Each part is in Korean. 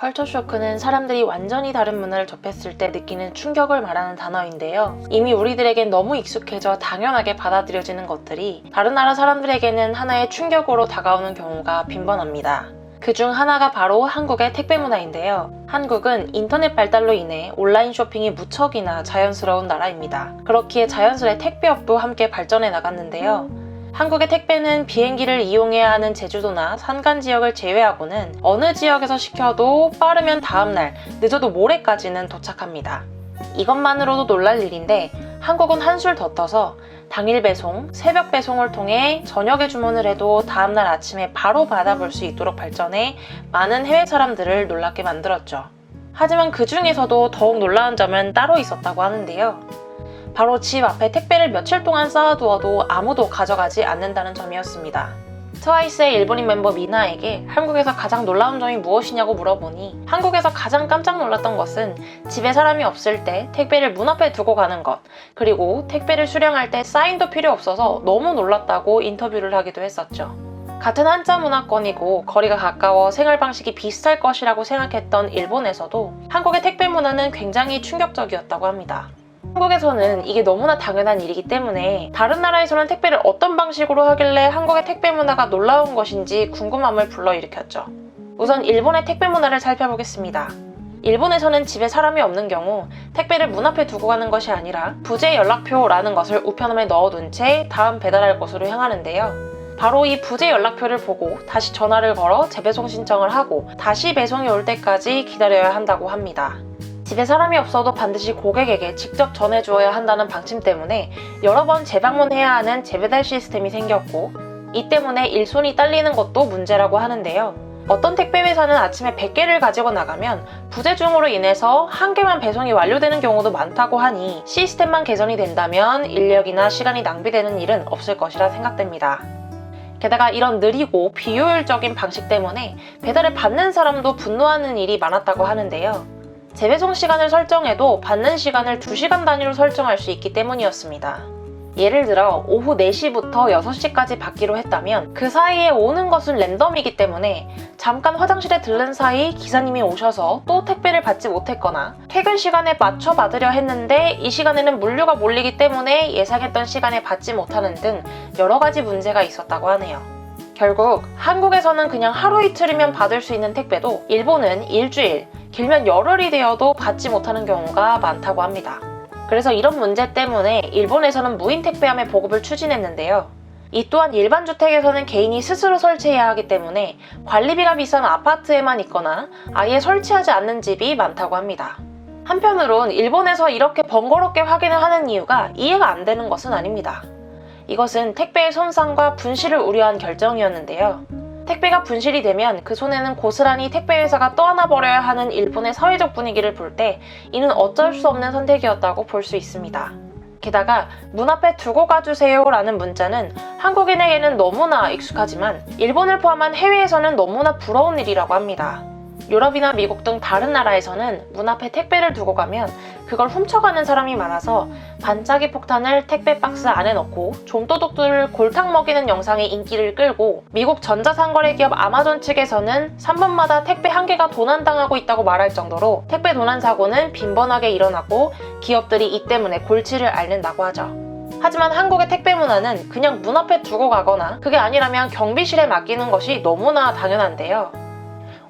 컬처 쇼크는 사람들이 완전히 다른 문화를 접했을 때 느끼는 충격을 말하는 단어인데요. 이미 우리들에겐 너무 익숙해져 당연하게 받아들여지는 것들이 다른 나라 사람들에게는 하나의 충격으로 다가오는 경우가 빈번합니다. 그중 하나가 바로 한국의 택배 문화인데요. 한국은 인터넷 발달로 인해 온라인 쇼핑이 무척이나 자연스러운 나라입니다. 그렇기에 자연스레 택배업도 함께 발전해 나갔는데요. 한국의 택배는 비행기를 이용해야 하는 제주도나 산간 지역을 제외하고는 어느 지역에서 시켜도 빠르면 다음날, 늦어도 모레까지는 도착합니다. 이것만으로도 놀랄 일인데 한국은 한술 더 떠서 당일 배송, 새벽 배송을 통해 저녁에 주문을 해도 다음날 아침에 바로 받아볼 수 있도록 발전해 많은 해외 사람들을 놀랍게 만들었죠. 하지만 그 중에서도 더욱 놀라운 점은 따로 있었다고 하는데요. 바로 집 앞에 택배를 며칠 동안 쌓아두어도 아무도 가져가지 않는다는 점이었습니다. 트와이스의 일본인 멤버 미나에게 한국에서 가장 놀라운 점이 무엇이냐고 물어보니 한국에서 가장 깜짝 놀랐던 것은 집에 사람이 없을 때 택배를 문 앞에 두고 가는 것, 그리고 택배를 수령할 때 사인도 필요 없어서 너무 놀랐다고 인터뷰를 하기도 했었죠. 같은 한자 문화권이고 거리가 가까워 생활 방식이 비슷할 것이라고 생각했던 일본에서도 한국의 택배 문화는 굉장히 충격적이었다고 합니다. 한국에서는 이게 너무나 당연한 일이기 때문에 다른 나라에서는 택배를 어떤 방식으로 하길래 한국의 택배 문화가 놀라운 것인지 궁금함을 불러일으켰죠. 우선 일본의 택배 문화를 살펴보겠습니다. 일본에서는 집에 사람이 없는 경우 택배를 문 앞에 두고 가는 것이 아니라 부재 연락표라는 것을 우편함에 넣어둔 채 다음 배달할 곳으로 향하는데요. 바로 이 부재 연락표를 보고 다시 전화를 걸어 재배송 신청을 하고 다시 배송이 올 때까지 기다려야 한다고 합니다. 집에 사람이 없어도 반드시 고객에게 직접 전해주어야 한다는 방침 때문에 여러 번 재방문해야 하는 재배달 시스템이 생겼고, 이 때문에 일손이 딸리는 것도 문제라고 하는데요. 어떤 택배 회사는 아침에 100개를 가지고 나가면 부재중으로 인해서 1개만 배송이 완료되는 경우도 많다고 하니 시스템만 개선이 된다면 인력이나 시간이 낭비되는 일은 없을 것이라 생각됩니다. 게다가 이런 느리고 비효율적인 방식 때문에 배달을 받는 사람도 분노하는 일이 많았다고 하는데요. 재배송 시간을 설정해도 받는 시간을 2시간 단위로 설정할 수 있기 때문이었습니다. 예를 들어 오후 4시부터 6시까지 받기로 했다면 그 사이에 오는 것은 랜덤이기 때문에 잠깐 화장실에 들른 사이 기사님이 오셔서 또 택배를 받지 못했거나 퇴근 시간에 맞춰 받으려 했는데 이 시간에는 물류가 몰리기 때문에 예상했던 시간에 받지 못하는 등 여러 가지 문제가 있었다고 하네요. 결국 한국에서는 그냥 하루 이틀이면 받을 수 있는 택배도 일본은 일주일, 길면 열흘이 되어도 받지 못하는 경우가 많다고 합니다. 그래서 이런 문제 때문에 일본에서는 무인 택배함의 보급을 추진했는데요. 이 또한 일반 주택에서는 개인이 스스로 설치해야 하기 때문에 관리비가 비싼 아파트에만 있거나 아예 설치하지 않는 집이 많다고 합니다. 한편으론 일본에서 이렇게 번거롭게 확인을 하는 이유가 이해가 안 되는 것은 아닙니다. 이것은 택배의 손상과 분실을 우려한 결정이었는데요. 택배가 분실이 되면 그 손해는 고스란히 택배 회사가 떠안아버려야 하는 일본의 사회적 분위기를 볼 때 이는 어쩔 수 없는 선택이었다고 볼 수 있습니다. 게다가 문 앞에 두고 가주세요 라는 문자는 한국인에게는 너무나 익숙하지만 일본을 포함한 해외에서는 너무나 부러운 일이라고 합니다. 유럽이나 미국 등 다른 나라에서는 문 앞에 택배를 두고 가면 그걸 훔쳐가는 사람이 많아서 반짝이 폭탄을 택배 박스 안에 넣고 좀도둑들을 골탕 먹이는 영상이 인기를 끌고, 미국 전자상거래 기업 아마존 측에서는 3분마다 택배 1개가 도난당하고 있다고 말할 정도로 택배 도난 사고는 빈번하게 일어나고 기업들이 이 때문에 골치를 앓는다고 하죠. 하지만 한국의 택배 문화는 그냥 문 앞에 두고 가거나 그게 아니라면 경비실에 맡기는 것이 너무나 당연한데요.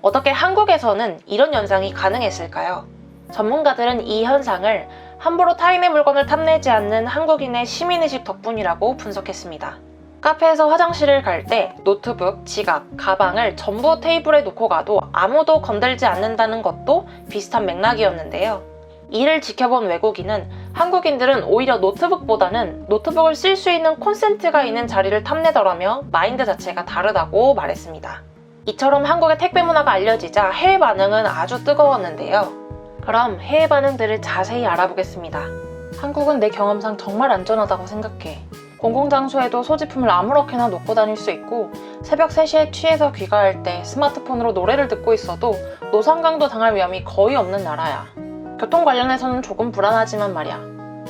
어떻게 한국에서는 이런 현상이 가능했을까요? 전문가들은 이 현상을 함부로 타인의 물건을 탐내지 않는 한국인의 시민의식 덕분이라고 분석했습니다. 카페에서 화장실을 갈 때 노트북, 지갑, 가방을 전부 테이블에 놓고 가도 아무도 건들지 않는다는 것도 비슷한 맥락이었는데요. 이를 지켜본 외국인은 한국인들은 오히려 노트북보다는 노트북을 쓸 수 있는 콘센트가 있는 자리를 탐내더라며 마인드 자체가 다르다고 말했습니다. 이처럼 한국의 택배 문화가 알려지자 해외 반응은 아주 뜨거웠는데요. 그럼 해외 반응들을 자세히 알아보겠습니다. 한국은 내 경험상 정말 안전하다고 생각해. 공공장소에도 소지품을 아무렇게나 놓고 다닐 수 있고, 새벽 3시에 취해서 귀가할 때 스마트폰으로 노래를 듣고 있어도 노상강도 당할 위험이 거의 없는 나라야. 교통 관련해서는 조금 불안하지만 말이야.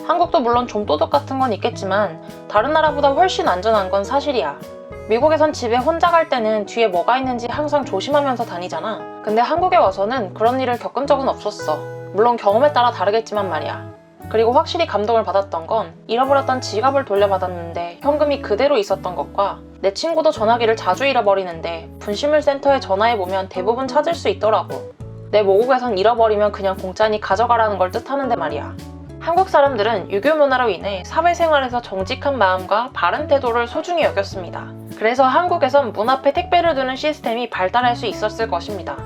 한국도 물론 좀도둑 같은 건 있겠지만 다른 나라보다 훨씬 안전한 건 사실이야. 미국에선 집에 혼자 갈 때는 뒤에 뭐가 있는지 항상 조심하면서 다니잖아. 근데 한국에 와서는 그런 일을 겪은 적은 없었어. 물론 경험에 따라 다르겠지만 말이야. 그리고 확실히 감동을 받았던 건 잃어버렸던 지갑을 돌려받았는데 현금이 그대로 있었던 것과 내 친구도 전화기를 자주 잃어버리는데 분실물 센터에 전화해보면 대부분 찾을 수 있더라고. 내 모국에선 잃어버리면 그냥 공짜니 가져가라는 걸 뜻하는데 말이야. 한국 사람들은 유교 문화로 인해 사회생활에서 정직한 마음과 바른 태도를 소중히 여겼습니다. 그래서 한국에선 문 앞에 택배를 두는 시스템이 발달할 수 있었을 것입니다.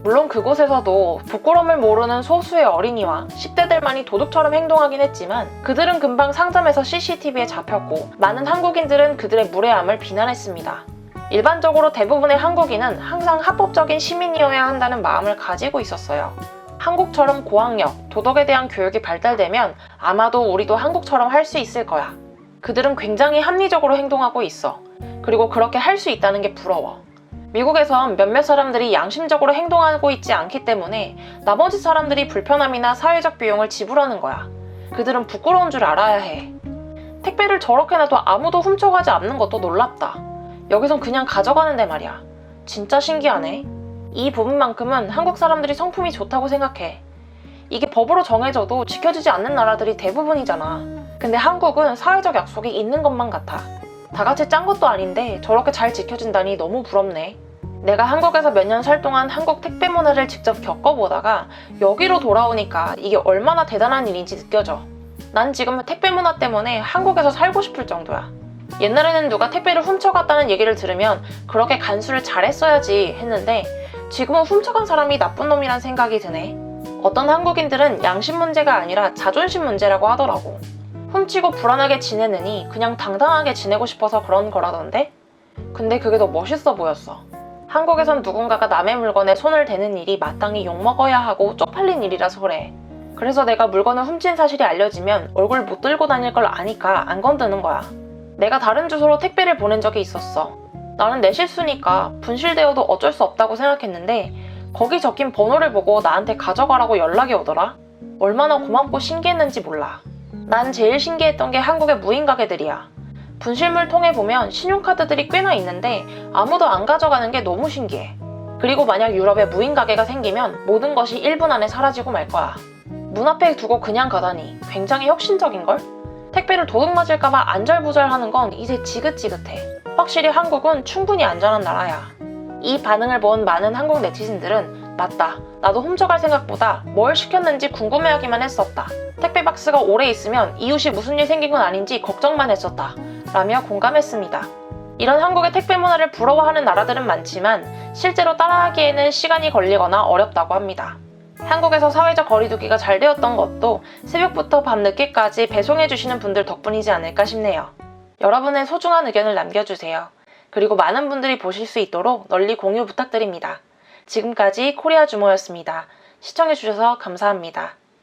물론 그곳에서도 부끄러움을 모르는 소수의 어린이와 10대들만이 도둑처럼 행동하긴 했지만 그들은 금방 상점에서 CCTV에 잡혔고 많은 한국인들은 그들의 무례함을 비난했습니다. 일반적으로 대부분의 한국인은 항상 합법적인 시민이어야 한다는 마음을 가지고 있었어요. 한국처럼 고학력, 도덕에 대한 교육이 발달되면 아마도 우리도 한국처럼 할 수 있을 거야. 그들은 굉장히 합리적으로 행동하고 있어. 그리고 그렇게 할 수 있다는 게 부러워. 미국에선 몇몇 사람들이 양심적으로 행동하고 있지 않기 때문에 나머지 사람들이 불편함이나 사회적 비용을 지불하는 거야. 그들은 부끄러운 줄 알아야 해. 택배를 저렇게 놔도 아무도 훔쳐가지 않는 것도 놀랍다. 여기선 그냥 가져가는데 말이야. 진짜 신기하네. 이 부분만큼은 한국 사람들이 성품이 좋다고 생각해. 이게 법으로 정해져도 지켜지지 않는 나라들이 대부분이잖아. 근데 한국은 사회적 약속이 있는 것만 같아. 다 같이 짠 것도 아닌데 저렇게 잘 지켜진다니 너무 부럽네. 내가 한국에서 몇 년 살 동안 한국 택배 문화를 직접 겪어보다가 여기로 돌아오니까 이게 얼마나 대단한 일인지 느껴져. 난 지금 택배 문화 때문에 한국에서 살고 싶을 정도야. 옛날에는 누가 택배를 훔쳐갔다는 얘기를 들으면 그렇게 간수를 잘했어야지 했는데 지금은 훔쳐간 사람이 나쁜 놈이란 생각이 드네. 어떤 한국인들은 양심 문제가 아니라 자존심 문제라고 하더라고. 훔치고 불안하게 지내느니 그냥 당당하게 지내고 싶어서 그런 거라던데? 근데 그게 더 멋있어 보였어. 한국에선 누군가가 남의 물건에 손을 대는 일이 마땅히 욕먹어야 하고 쪽팔린 일이라서 그래. 그래서 내가 물건을 훔친 사실이 알려지면 얼굴 못 들고 다닐 걸 아니까 안 건드는 거야. 내가 다른 주소로 택배를 보낸 적이 있었어. 나는 내 실수니까 분실되어도 어쩔 수 없다고 생각했는데 거기 적힌 번호를 보고 나한테 가져가라고 연락이 오더라. 얼마나 고맙고 신기했는지 몰라. 난 제일 신기했던 게 한국의 무인 가게들이야. 분실물 통에 보면 신용카드들이 꽤나 있는데 아무도 안 가져가는 게 너무 신기해. 그리고 만약 유럽에 무인 가게가 생기면 모든 것이 1분 안에 사라지고 말 거야. 문 앞에 두고 그냥 가다니 굉장히 혁신적인걸? 택배를 도둑 맞을까봐 안절부절하는 건 이제 지긋지긋해. 확실히 한국은 충분히 안전한 나라야. 이 반응을 본 많은 한국 네티즌들은 맞다. 나도 훔쳐갈 생각보다 뭘 시켰는지 궁금해하기만 했었다. 택배 박스가 오래 있으면 이웃이 무슨 일 생긴 건 아닌지 걱정만 했었다. 라며 공감했습니다. 이런 한국의 택배 문화를 부러워하는 나라들은 많지만 실제로 따라하기에는 시간이 걸리거나 어렵다고 합니다. 한국에서 사회적 거리두기가 잘 되었던 것도 새벽부터 밤늦게까지 배송해주시는 분들 덕분이지 않을까 싶네요. 여러분의 소중한 의견을 남겨주세요. 그리고 많은 분들이 보실 수 있도록 널리 공유 부탁드립니다. 지금까지 코리아 주모였습니다. 시청해주셔서 감사합니다.